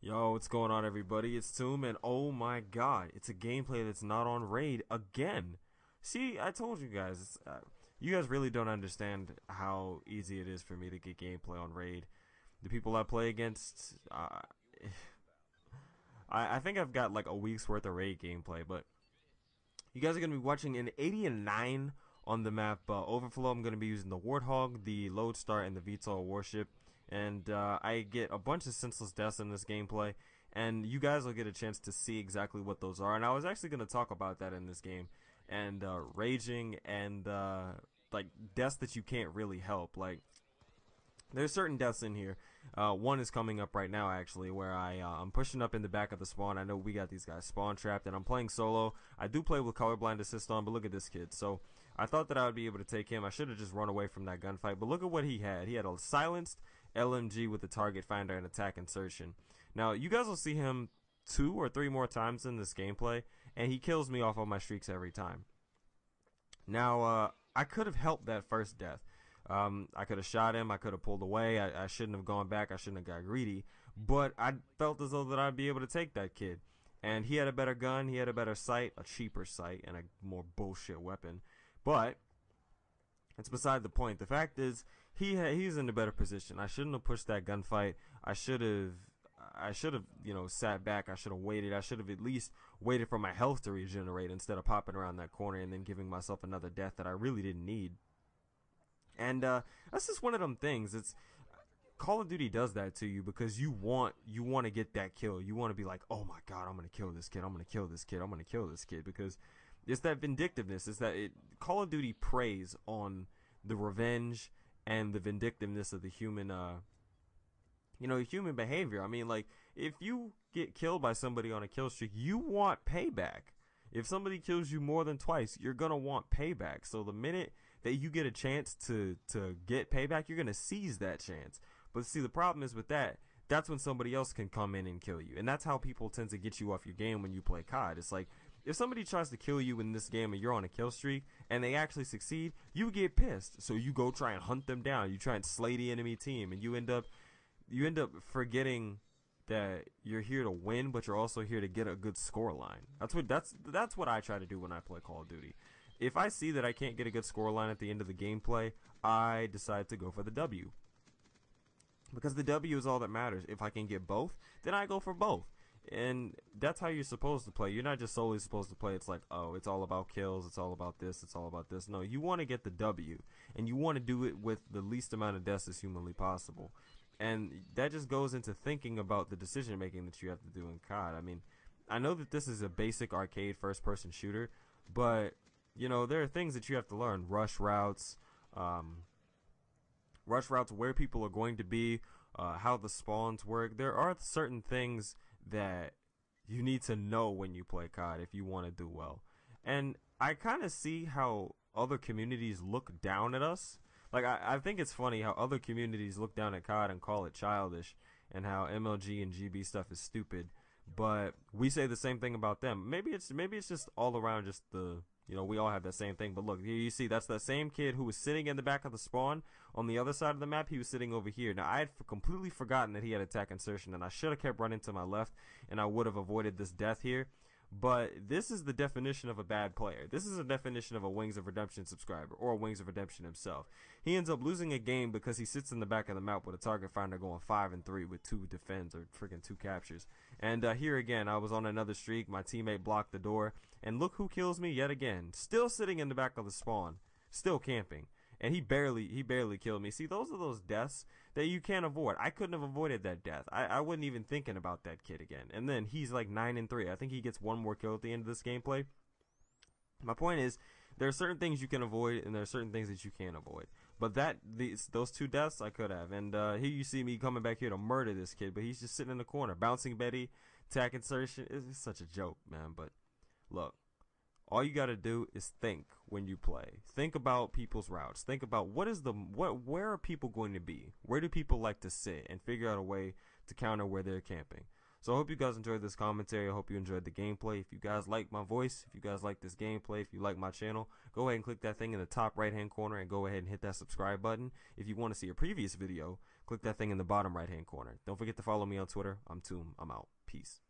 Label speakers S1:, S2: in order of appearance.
S1: Yo, what's going on, everybody? It's Toom, and oh my god, it's a gameplay that's not on Raid again. See, I told you guys, you guys really don't understand how easy it is for me to get gameplay on Raid. The people I play against, I think I've got like a week's worth of Raid gameplay, but you guys are going to be watching an 80 and 9 on the map Overflow. I'm going to be using the Warthog, the Lodestar, and the VTOL warship. And I get a bunch of senseless deaths in this gameplay, and you guys will get a chance to see exactly what those are. And I was actually going to talk about that in this game, and raging and like deaths that you can't really help. Like, there's certain deaths in here. One is coming up right now, actually, where I'm pushing up in the back of the spawn. I know we got these guys spawn trapped, and I'm playing solo. I do play with colorblind assist on, but look at this kid. So I thought that I would be able to take him. I should have just run away from that gunfight, but look at what he had. He had a silenced LMG with the target finder and attack insertion. Now, you guys will see him 2 or 3 more times in this gameplay, and he kills me off of my streaks every time. Now, I could have helped that first death. I could have shot him, I could have pulled away, I shouldn't have gone back, I shouldn't have got greedy, but I felt as though that I'd be able to take that kid. And he had a better gun, he had a better sight, a cheaper sight, and a more bullshit weapon. But it's beside the point. The fact is, he's in a better position. I shouldn't have pushed that gunfight. I should have, sat back. I should have waited. I should have at least waited for my health to regenerate instead of popping around that corner and then giving myself another death that I really didn't need. And that's just one of them things. It's Call of Duty does that to you because you want to get that kill. You want to be like, oh my god, I'm gonna kill this kid. I'm gonna kill this kid. I'm gonna kill this kid because it's that vindictiveness. It's that Call of Duty preys on the revenge and the vindictiveness of the human, human behavior. I mean, like, if you get killed by somebody on a kill streak, you want payback. If somebody kills you more than twice, you're gonna want payback. So the minute that you get a chance to get payback, you're gonna seize that chance. But see, the problem is with that, that's when somebody else can come in and kill you. And that's how people tend to get you off your game when you play COD. It's like, if somebody tries to kill you in this game and you're on a kill streak and they actually succeed, you get pissed. So you go try and hunt them down. You try and slay the enemy team, and you end up forgetting that you're here to win, but you're also here to get a good score line. That's what I try to do when I play Call of Duty. If I see that I can't get a good score line at the end of the gameplay, I decide to go for the W. Because the W is all that matters. If I can get both, then I go for both. And that's how you're supposed to play. You're not just solely supposed to play, it's like, oh, it's all about kills, it's all about this, it's all about this. No, you want to get the W. And you want to do it with the least amount of deaths as humanly possible. And that just goes into thinking about the decision making that you have to do in COD. I mean, I know that this is a basic arcade first person shooter, but there are things that you have to learn. Rush routes, where people are going to be, how the spawns work. There are certain things that you need to know when you play COD if you want to do well. And I kind of see how other communities look down at us. Like, I think it's funny how other communities look down at COD and call it childish, and how MLG and GB stuff is stupid. But we say the same thing about them. Maybe it's just all around just we all have that same thing. But look, here you see, that's that same kid who was sitting in the back of the spawn on the other side of the map. He was sitting over here. Now, I had completely forgotten that he had attack insertion, and I should have kept running to my left, and I would have avoided this death here. But this is the definition of a bad player. This is a definition of a Wings of Redemption subscriber, or Wings of Redemption himself. He ends up losing a game because he sits in the back of the map with a target finder going 5 and 3 with 2 defends or freaking 2 captures. And here again, I was on another streak. My teammate blocked the door, and look who kills me yet again. Still sitting in the back of the spawn, still camping. And he barely killed me. See, those are those deaths that you can't avoid. I couldn't have avoided that death. I wasn't even thinking about that kid again. And then he's like 9 and 3. I think he gets one more kill at the end of this gameplay. My point is, there are certain things you can avoid, and there are certain things that you can't avoid. But those 2 deaths, I could have. And here you see me coming back here to murder this kid, but he's just sitting in the corner. Bouncing Betty, attack insertion. It's such a joke, man. But look. All you gotta do is think when you play. Think about people's routes. Think about where are people going to be? Where do people like to sit? And figure out a way to counter where they're camping. So I hope you guys enjoyed this commentary. I hope you enjoyed the gameplay. If you guys like my voice, if you guys like this gameplay, if you like my channel, go ahead and click that thing in the top right hand corner and go ahead and hit that subscribe button. If you want to see a previous video, click that thing in the bottom right hand corner. Don't forget to follow me on Twitter. I'm Toom. I'm out. Peace.